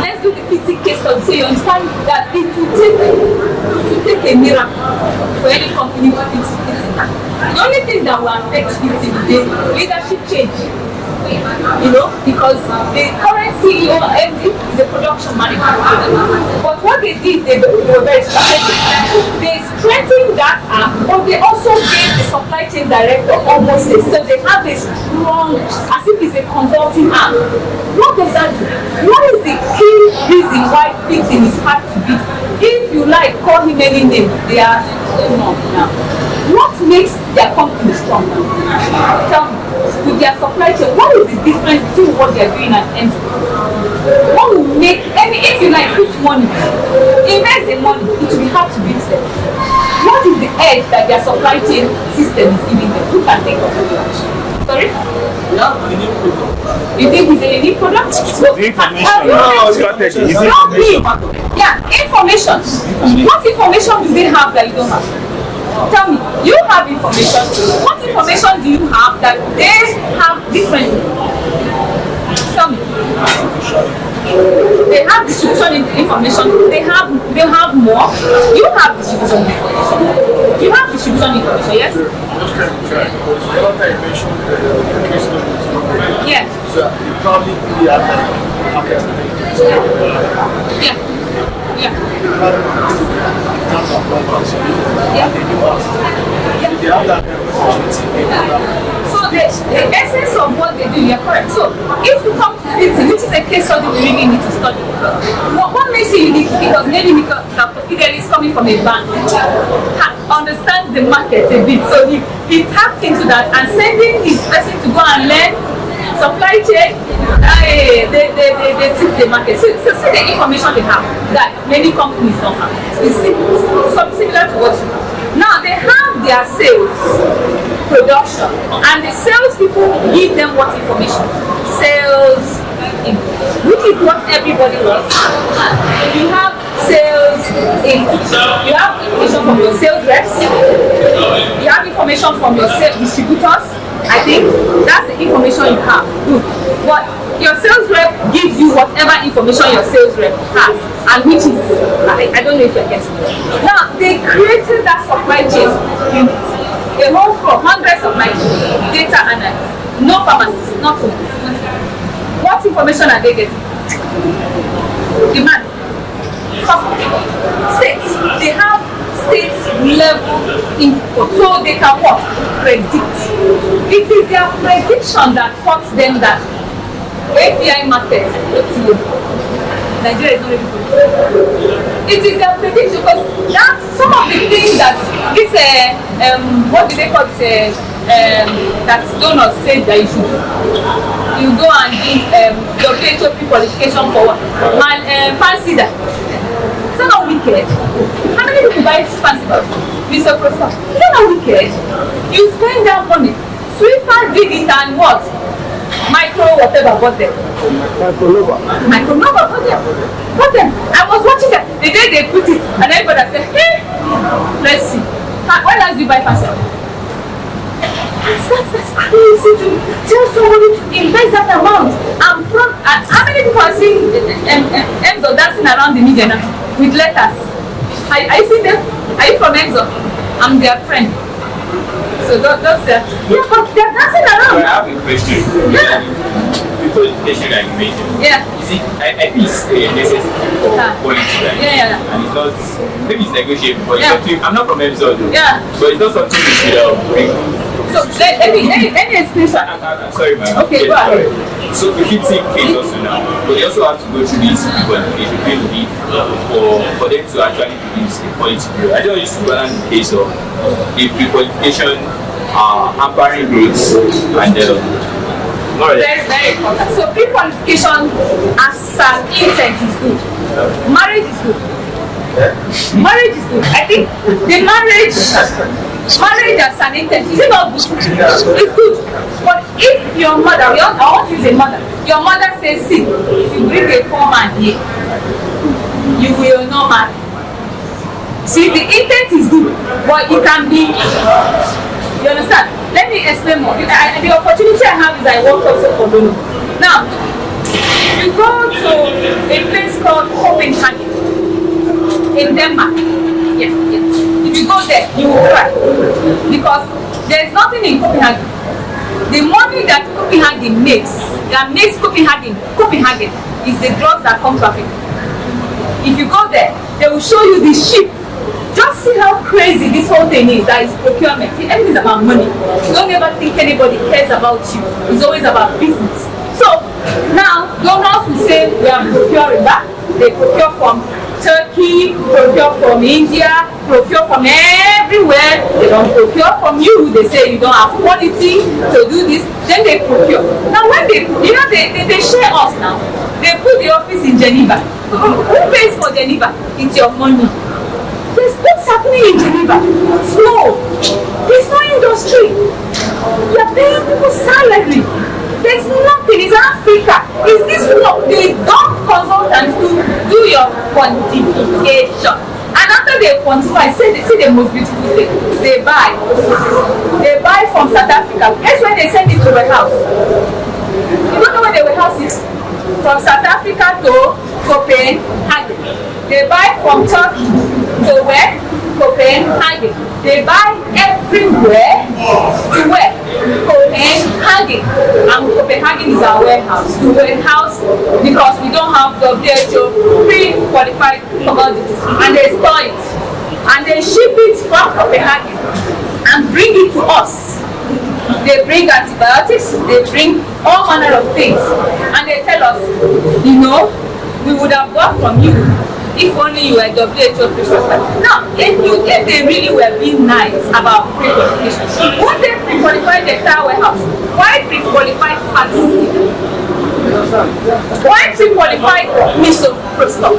Let's do the fitting case study so you understand that it will take a miracle for any company to fit it. The only thing that will affect fitting is the leadership change. Because the current CEO MD is a production manager. But what they did, they were very strategic. They strengthened that arm, but they also gave the supply chain director almost a, so they have a strong, as if it's a consulting arm. What does that do? What is the key reason why fitting is hard to beat? If you like, call him any name, they are now. What makes their company strong? Tell me. With their supply chain, what is the difference between what they are doing and empty? What will make if you like put money, invest the money, it will be hard to beat them. What is the edge that their supply chain system is giving them? Who can think of it? Sorry? No. You think it's a unique product? Information. Yeah, information. What information do they have that you don't have? Tell me, you have information. What information do you have that they have differently? Tell me. They have distribution information. They have more. You have distribution information. You have distribution information, yes? Yeah. Yeah. Yeah. So the essence of what they do, you're correct. So if you come to Fiti, which is a case study we really need to study, what makes it unique? Because maybe Dr. Fidel is coming from a bank, understands the market a bit, so he tapped into that and sending his person to go and learn supply chain. They teach the market. So see the information they have that many companies don't have. It's similar to what you have. Now they have their sales, production, and the sales people give them what information? Sales, which is what everybody wants. You have sales input. You have information from your sales reps. You have information from your sales distributors. I think that's the information you have. Good. But your sales rep gives you whatever information your sales rep has, and which is, I don't know if you're getting it. Now, they created that supply chain unit, a whole floor, hundreds of lines, data analysts, no pharmacists, nothing. What information are they getting? Demand. States. They have state level input, so they can what? Predict. It is their prediction that taught them that API market, Nigeria is not ready for it. It is their prediction because that some of the things that this what do they call it? That donors say that you should do. You go and do your WHO qualification for what? Fancy that. Is that not wicked? How many people buy fancy that? Mr. Professor, is that not wicked? You spend that money. Swiffer did it and what? Micro whatever bought them. Micronova bought them. I was watching that the day they put it and everybody said, hey, let's see. When last you buy fancy? That's crazy to tell somebody to invest that amount. And how many people are seeing Emzo dancing around the media now with letters? Are you seeing them? Are you from Emzo? I'm their friend. So don't say, yeah, but they're dancing around. So I have a question. Yeah. The qualification that you mentioned. Yeah. You see, I think it's a necessity for quality, right? Yeah. And it's not, maybe it's negotiable, but Yeah. it's something, I'm not from Emzor though. Yeah. But it's not something we should remove. So let me explain. I'm sorry, ma'am. Okay, go ahead. So if you take kids also now, but they also have to go through this qualification period for them to actually produce a quality growth. I don't used to balance the case of a pre-qualification hampering growth and very, very important. So pre-qualification as an intent is good. Marriage is good. Marriage is good. I think the marriage as an intent, is it not good? It's good. But if your mother, I want to use a mother, your mother says, see, if you bring a poor man here, you will not marry. See, the intent is good, but it can be, you understand? Let me explain more. The opportunity I have is I work also for Lulu. Now, you go to a place called Copenhagen in Denmark. Yes. If you go there, you will cry because there is nothing in Copenhagen. The money that Copenhagen makes, that makes Copenhagen is the drugs that come to Africa. If you go there, they will show you the ship. Just see how crazy this whole thing is. That is procurement. Everything is about money. Don't ever think anybody cares about you. It's always about business. So now donors will say we are procuring that. They procure from Turkey, procure from India, procure from everywhere. They don't procure from you. They say you don't have quality to do this. Then they procure. Now when they share us now. They put the office in Geneva. Who pays for Geneva? It's your money. There's what's happening in Geneva. Slow. There's no industry. You're paying people salary. There's nothing. It's Africa. Is this work? They don't consultants to do your quantification. And after they quantify, see the most beautiful thing. They buy. They buy from South Africa. Guess when they send it to warehouse? You don't know where the warehouse is? From South Africa to They buy from Turkey to where? Copenhagen. They buy everywhere to where? Copenhagen. And Copenhagen is our warehouse. To warehouse because we don't have WHO pre-qualified commodities. And they store it. And they ship it from Copenhagen and bring it to us. They bring antibiotics, they bring all manner of things. And they tell us, you know, we would have bought from you if only you were WHO pre-qualified. Now, if they really were being nice about pre-qualification, would they pre-qualify the entire warehouse? Why pre-qualify fats? Why pre-qualify misoprostol?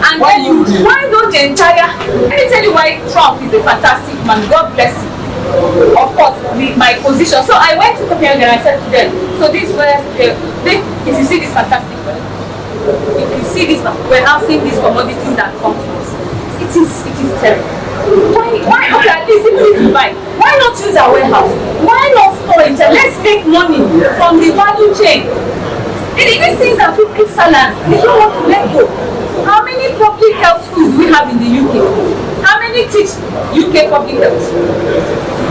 And then why not the entire? Let me tell you why Trump is a fantastic man. God bless him. Of course, my position. So I went to Copenhagen and I said to them, so this is where if you see this fantastic one, if you see this, we're now seeing these commodities that come to us. It is terrible. Why? Okay, at least even if you buy, why not use our warehouse? Why not store it? Let's make money from the value chain. These things are people's salary. They don't want to let go. How many public health schools do we have in the UK? How many teach UK public health?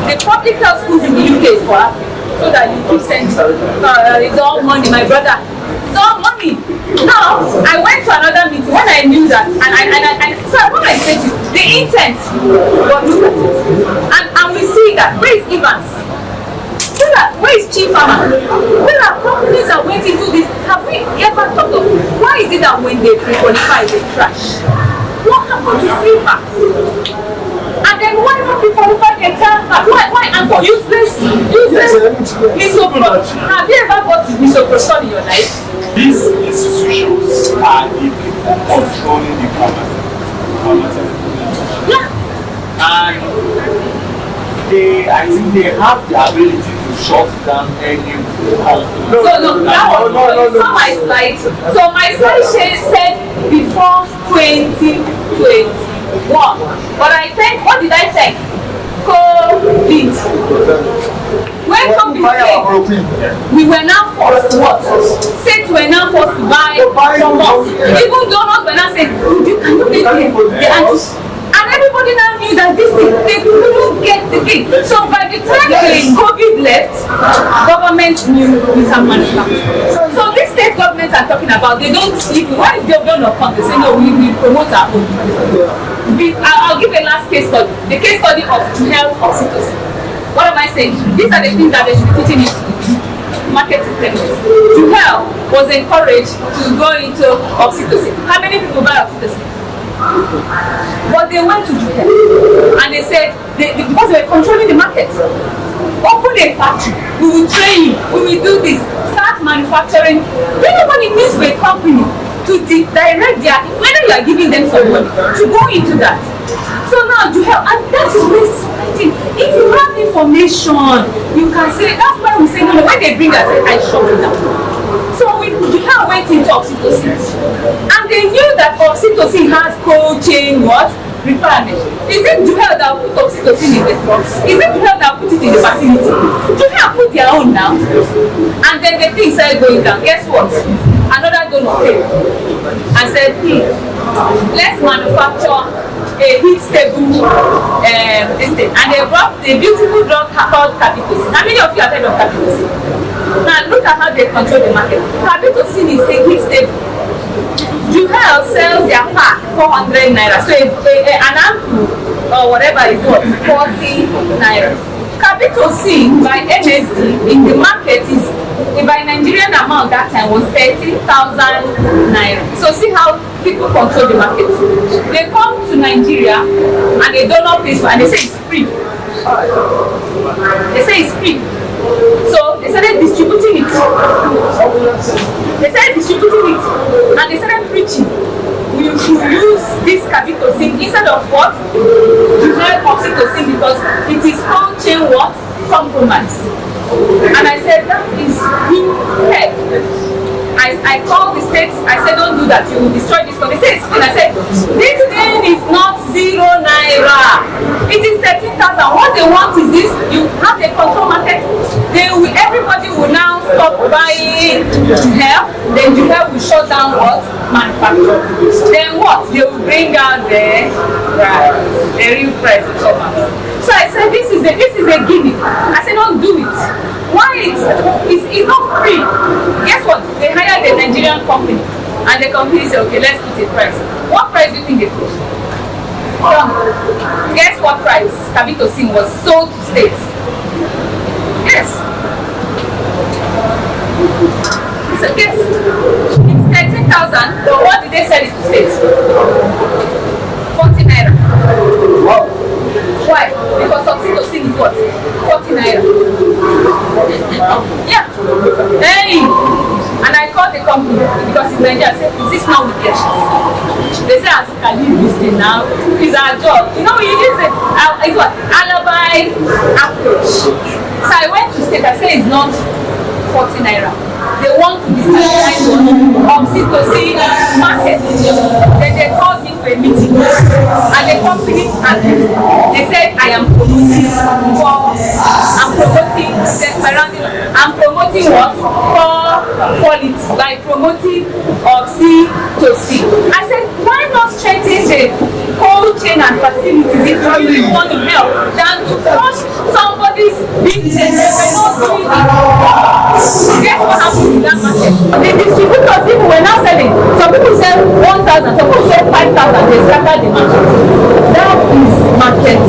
The public health schools in the UK is for Africa. So that you keep sending it's all money, my brother. It's all money. Now, I went to another meeting when I knew that, and so when I said to you, the intent, but look at it. And we see that. Where is Evans? Where is Chief Farmer? Where are companies are waiting to this? Have we ever thought of why is it that when they pre-qualify they crash? What happened to silver? And then why not pre-qualify the entire fact? Why? And for useless misoprostol. Have you ever got misoprostol in your life? These institutions are the people controlling the pharmaceutical. Yeah. And I think they have the ability to shut down any company. No, my slide. So my slide said before 2021. But I think, what did I think? COVID. When COVID came, we were now forced to what? States were now forced to buy from us. Even donors were now saying, you cannot make the and everybody now knew that this thing, they couldn't get the thing. So by the time COVID left, government knew we can manufacture. So these state governments are talking about, they don't even, why they don't come, they say no, we promote our own. I'll give a last case study. The case study of health oxytocin. What am I saying? These are the things that they should be teaching in marketing techniques. Juhel was encouraged to go into oxytocin. How many people buy oxytocin? But they went to Japan and they said, because they were controlling the market, open a factory, we will train you, we will do this, start manufacturing. You know what it means for a company to direct their, whether you are giving them some money, to go into that. So now you have, and that is where it's fighting. If you have information, you can say, that's why we say, no, when they bring us, I shut it down. So Japan went into oxytocin, and they knew that oxytocin has cold chain requirement. Is it Juhel that put oxytocin in the drugs? Is it Juhel that put it in the facility? Juhel put their own now, and then the thing started going down. Guess what? Another donor came and said, let's manufacture a heat stable this thing. And they brought the beautiful drug called capitocin. How many of you have heard of capitocin? Now look at how they control the market. Capitocin is a heat stable. Juhel sells their pack 400 naira. So an ampoule or whatever it was, 40 naira. Capitocin by MSD in the market is, by Nigerian amount that time, was 30,000 naira. So see how people control the market. They come to Nigeria and they don't know this, and they say it's free. They say it's free. So they started distributing it. And they started preaching. We should use this capitocin instead of what? Juhel oxytocin, because it is cold chain compromise. And I said that is heck. I called the states, I said don't do that, you will destroy this country. They said, I said, this thing is not 0 naira. It is 13,000. What they want is this, you have a control market, everybody will now stop stop buying help, then the help will shut down what? Manufacture. Then what? They will bring out the real price to come out. So I said, this is a gimmick. I said, don't do it. Why? It's not free. Guess what? They hired a Nigerian company, and the company said, okay, let's put a price. What price do you think they put? Guess what price Kabito Singh was sold to states? Yes. So guess. It's 13,000. What did they sell it to states? 40 naira. Why? Because Kabito Singh is what? 40 naira. Yeah. Hey! And I called the company because it's Nigeria. I said, is this now wicked? They say, Azuka, leave this thing now. It's our job. You know, you use it. It's what? Alibi approach. So I went to state. I said, it's not 40 naira. They want to destabilize C2C market. Then they called me for a meeting. And the company agreed. They said, I'm promoting what? For quality by promoting C2C. I said, why not strengthen the cold chain and facilities if you really want to help than to crush somebody's business and not doing it? Guess what happened to that market? The distributors, people were not selling. Some people sell 1,000, some people sell 5,000. They scattered the market. That is market